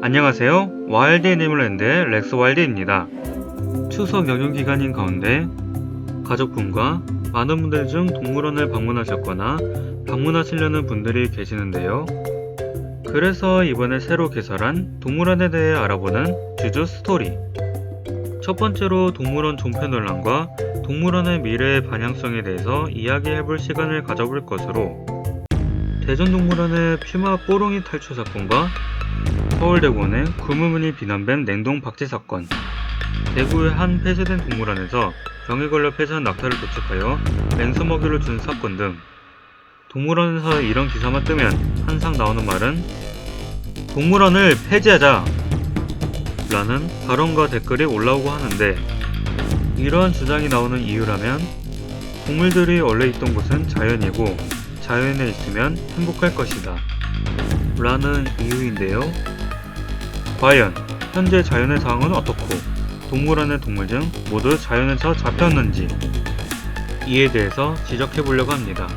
안녕하세요. 와일드 애니멀랜드의 렉스 와일드입니다. 추석 연휴 기간인 가운데 가족분과 많은 분들 중 동물원을 방문하셨거나 방문하시려는 분들이 계시는데요. 그래서 이번에 새로 개설한 동물원에 대해 알아보는 주주 스토리. 첫 번째로 동물원 존폐 논란과 동물원의 미래의 방향성에 대해서 이야기해볼 시간을 가져볼 것으로, 대전동물원의 퓨마 뽀롱이 탈출 사건과 서울대공원의 구무문이 비난뱀 냉동 박쥐 사건, 대구의 한 폐쇄된 동물원에서 병에 걸려 폐쇄한 낙타를 도축하여 맹수 먹이를 준 사건 등, 동물원에서 이런 기사만 뜨면 항상 나오는 말은 동물원을 폐지하자 라는 발언과 댓글이 올라오고 하는데, 이러한 주장이 나오는 이유라면 동물들이 원래 있던 곳은 자연이고 자연에 있으면 행복할 것이다 라는 이유인데요. 과연 현재 자연의 상황은 어떻고 동물원의 동물 중 모두 자연에서 잡혔는지, 이에 대해서 지적해 보려고 합니다.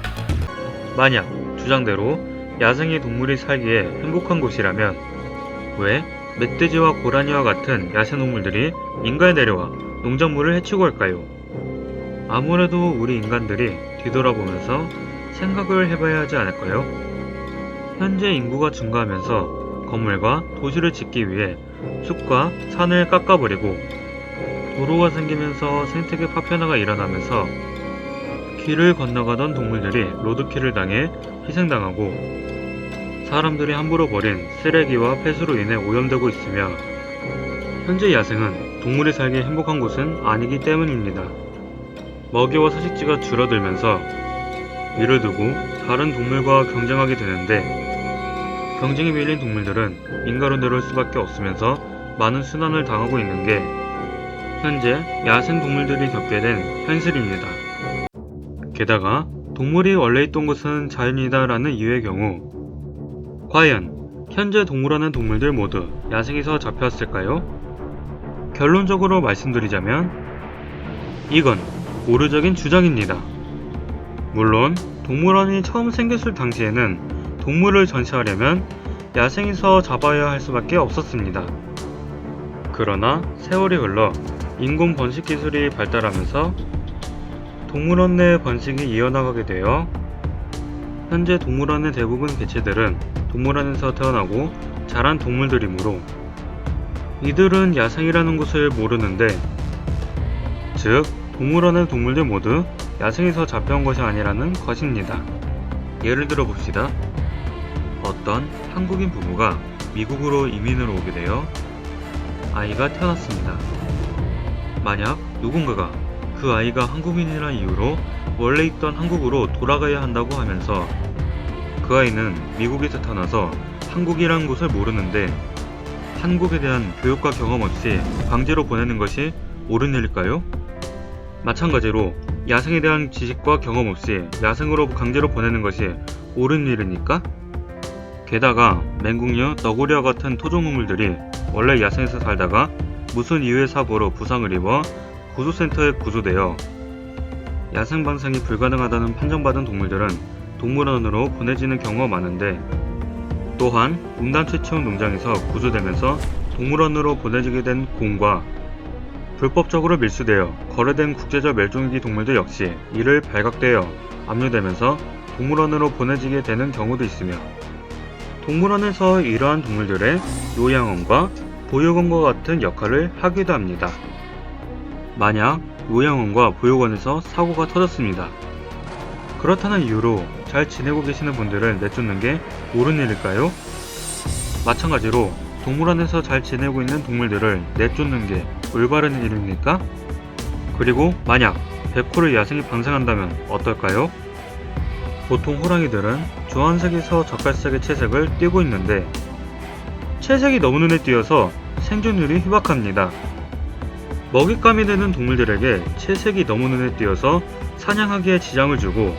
만약 주장대로 야생의 동물이 살기에 행복한 곳이라면 왜 멧돼지와 고라니와 같은 야생동물들이 인가에 내려와 농작물을 해치고 할까요? 아무래도 우리 인간들이 뒤돌아보면서 생각을 해봐야 하지 않을까요? 현재 인구가 증가하면서 건물과 도시를 짓기 위해 숲과 산을 깎아버리고, 도로가 생기면서 생태계 파편화가 일어나면서 길을 건너가던 동물들이 로드킬을 당해 희생당하고, 사람들이 함부로 버린 쓰레기와 폐수로 인해 오염되고 있으며, 현재 야생은 동물이 살기 행복한 곳은 아니기 때문입니다. 먹이와 서식지가 줄어들면서 이를 두고 다른 동물과 경쟁하게 되는데, 경쟁에 밀린 동물들은 인가로 내려올 수밖에 없으면서 많은 순환을 당하고 있는 게 현재 야생 동물들이 겪게 된 현실입니다. 게다가 동물이 원래 있던 곳은 자연이다 라는 이유의 경우, 과연 현재 동물원의 동물들 모두 야생에서 잡혀왔을까요? 결론적으로 말씀드리자면 이건 오류적인 주장입니다. 물론 동물원이 처음 생겼을 당시에는 동물을 전시하려면 야생에서 잡아야 할 수밖에 없었습니다. 그러나 세월이 흘러 인공 번식 기술이 발달하면서 동물원 내 번식이 이어나가게 되어 현재 동물원의 대부분 개체들은 동물원에서 태어나고 자란 동물들이므로 이들은 야생이라는 것을 모르는데, 즉 동물원의 동물들 모두 야생에서 잡혀온 것이 아니라는 것입니다. 예를 들어 봅시다. 어떤 한국인 부부가 미국으로 이민을 오게 되어 아이가 태어났습니다. 만약 누군가가 그 아이가 한국인이라는 이유로 원래 있던 한국으로 돌아가야 한다고 하면서 그 아이는 미국에서 태어나서 한국이라는 곳을 모르는데 한국에 대한 교육과 경험 없이 강제로 보내는 것이 옳은 일일까요? 마찬가지로 야생에 대한 지식과 경험 없이 야생으로 강제로 보내는 것이 옳은 일입니까? 게다가 맹국류, 너구리와 같은 토종동물들이 원래 야생에서 살다가 무슨 이유의 사고로 부상을 입어 구조센터에 구조되어 야생 방생이 불가능하다는 판정받은 동물들은 동물원으로 보내지는 경우가 많은데, 또한 음담채 채용 농장에서 구조되면서 동물원으로 보내지게 된 곰과 불법적으로 밀수되어 거래된 국제적 멸종위기 동물들 역시 이를 발각되어 압류되면서 동물원으로 보내지게 되는 경우도 있으며, 동물원에서 이러한 동물들의 요양원과 보육원과 같은 역할을 하기도 합니다. 만약 요양원과 보육원에서 사고가 터졌습니다. 그렇다는 이유로 잘 지내고 계시는 분들을 내쫓는 게 옳은 일일까요? 마찬가지로 동물원에서 잘 지내고 있는 동물들을 내쫓는 게 올바른 일입니까? 그리고 만약 100호를 야생에 방생한다면 어떨까요? 보통 호랑이들은 주황색에서 젓갈색의 채색을 띠고 있는데 채색이 너무 눈에 띄어서 생존율이 희박합니다. 먹잇감이 되는 동물들에게 채색이 너무 눈에 띄어서 사냥하기에 지장을 주고,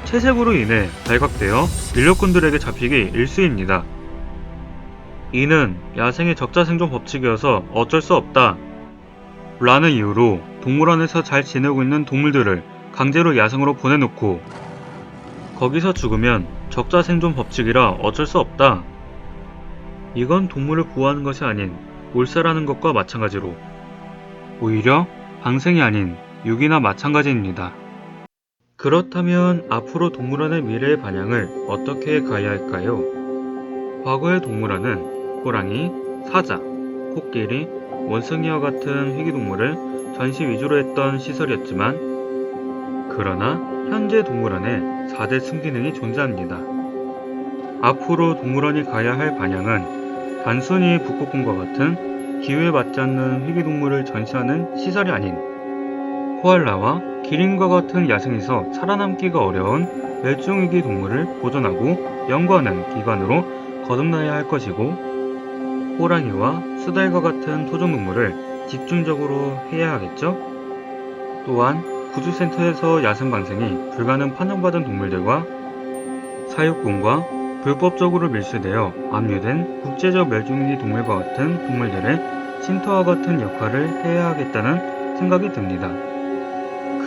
채색으로 인해 발각되어 인력군들에게 잡히기 일쑤입니다. 이는 야생의 적자 생존 법칙이어서 어쩔 수 없다 라는 이유로 동물원에서 잘 지내고 있는 동물들을 강제로 야생으로 보내놓고 거기서 죽으면 적자 생존 법칙이라 어쩔 수 없다 이건 동물을 보호하는 것이 아닌 몰살하는 것과 마찬가지로 오히려 방생이 아닌 유기나 마찬가지입니다. 그렇다면 앞으로 동물원의 미래의 방향을 어떻게 가야 할까요? 과거의 동물원은 호랑이, 사자, 코끼리, 원숭이와 같은 희귀동물을 전시 위주로 했던 시설이었지만 그러나 현재 동물원에 4대 순기능이 존재합니다. 앞으로 동물원이 가야 할 방향은 단순히 북극곰과 같은 기후에 맞지 않는 희귀동물을 전시하는 시설이 아닌 코알라와 기린과 같은 야생에서 살아남기가 어려운 멸종위기 동물을 보존하고 연구하는 기관으로 거듭나야 할 것이고 호랑이와 수달과 같은 토종동물을 집중적으로 해야 하겠죠? 또한 구조센터에서 야생방생이 불가능 판정받은 동물들과 사육군과 불법적으로 밀수되어 압류된 국제적 멸종위기 동물과 같은 동물들의 쉼터와 같은 역할을 해야 하겠다는 생각이 듭니다.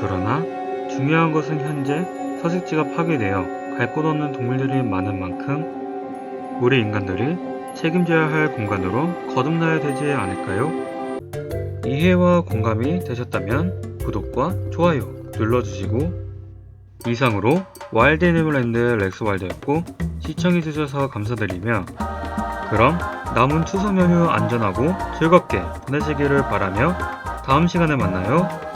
그러나 중요한 것은 현재 서식지가 파괴되어 갈 곳 없는 동물들이 많은 만큼 우리 인간들이 책임져야 할 공간으로 거듭나야 되지 않을까요? 이해와 공감이 되셨다면 구독과 좋아요 눌러주시고 이상으로 와일드 애니멀랜드 렉스와일드였고 시청해주셔서 감사드리며 그럼 남은 추석 연휴 안전하고 즐겁게 보내시기를 바라며 다음 시간에 만나요.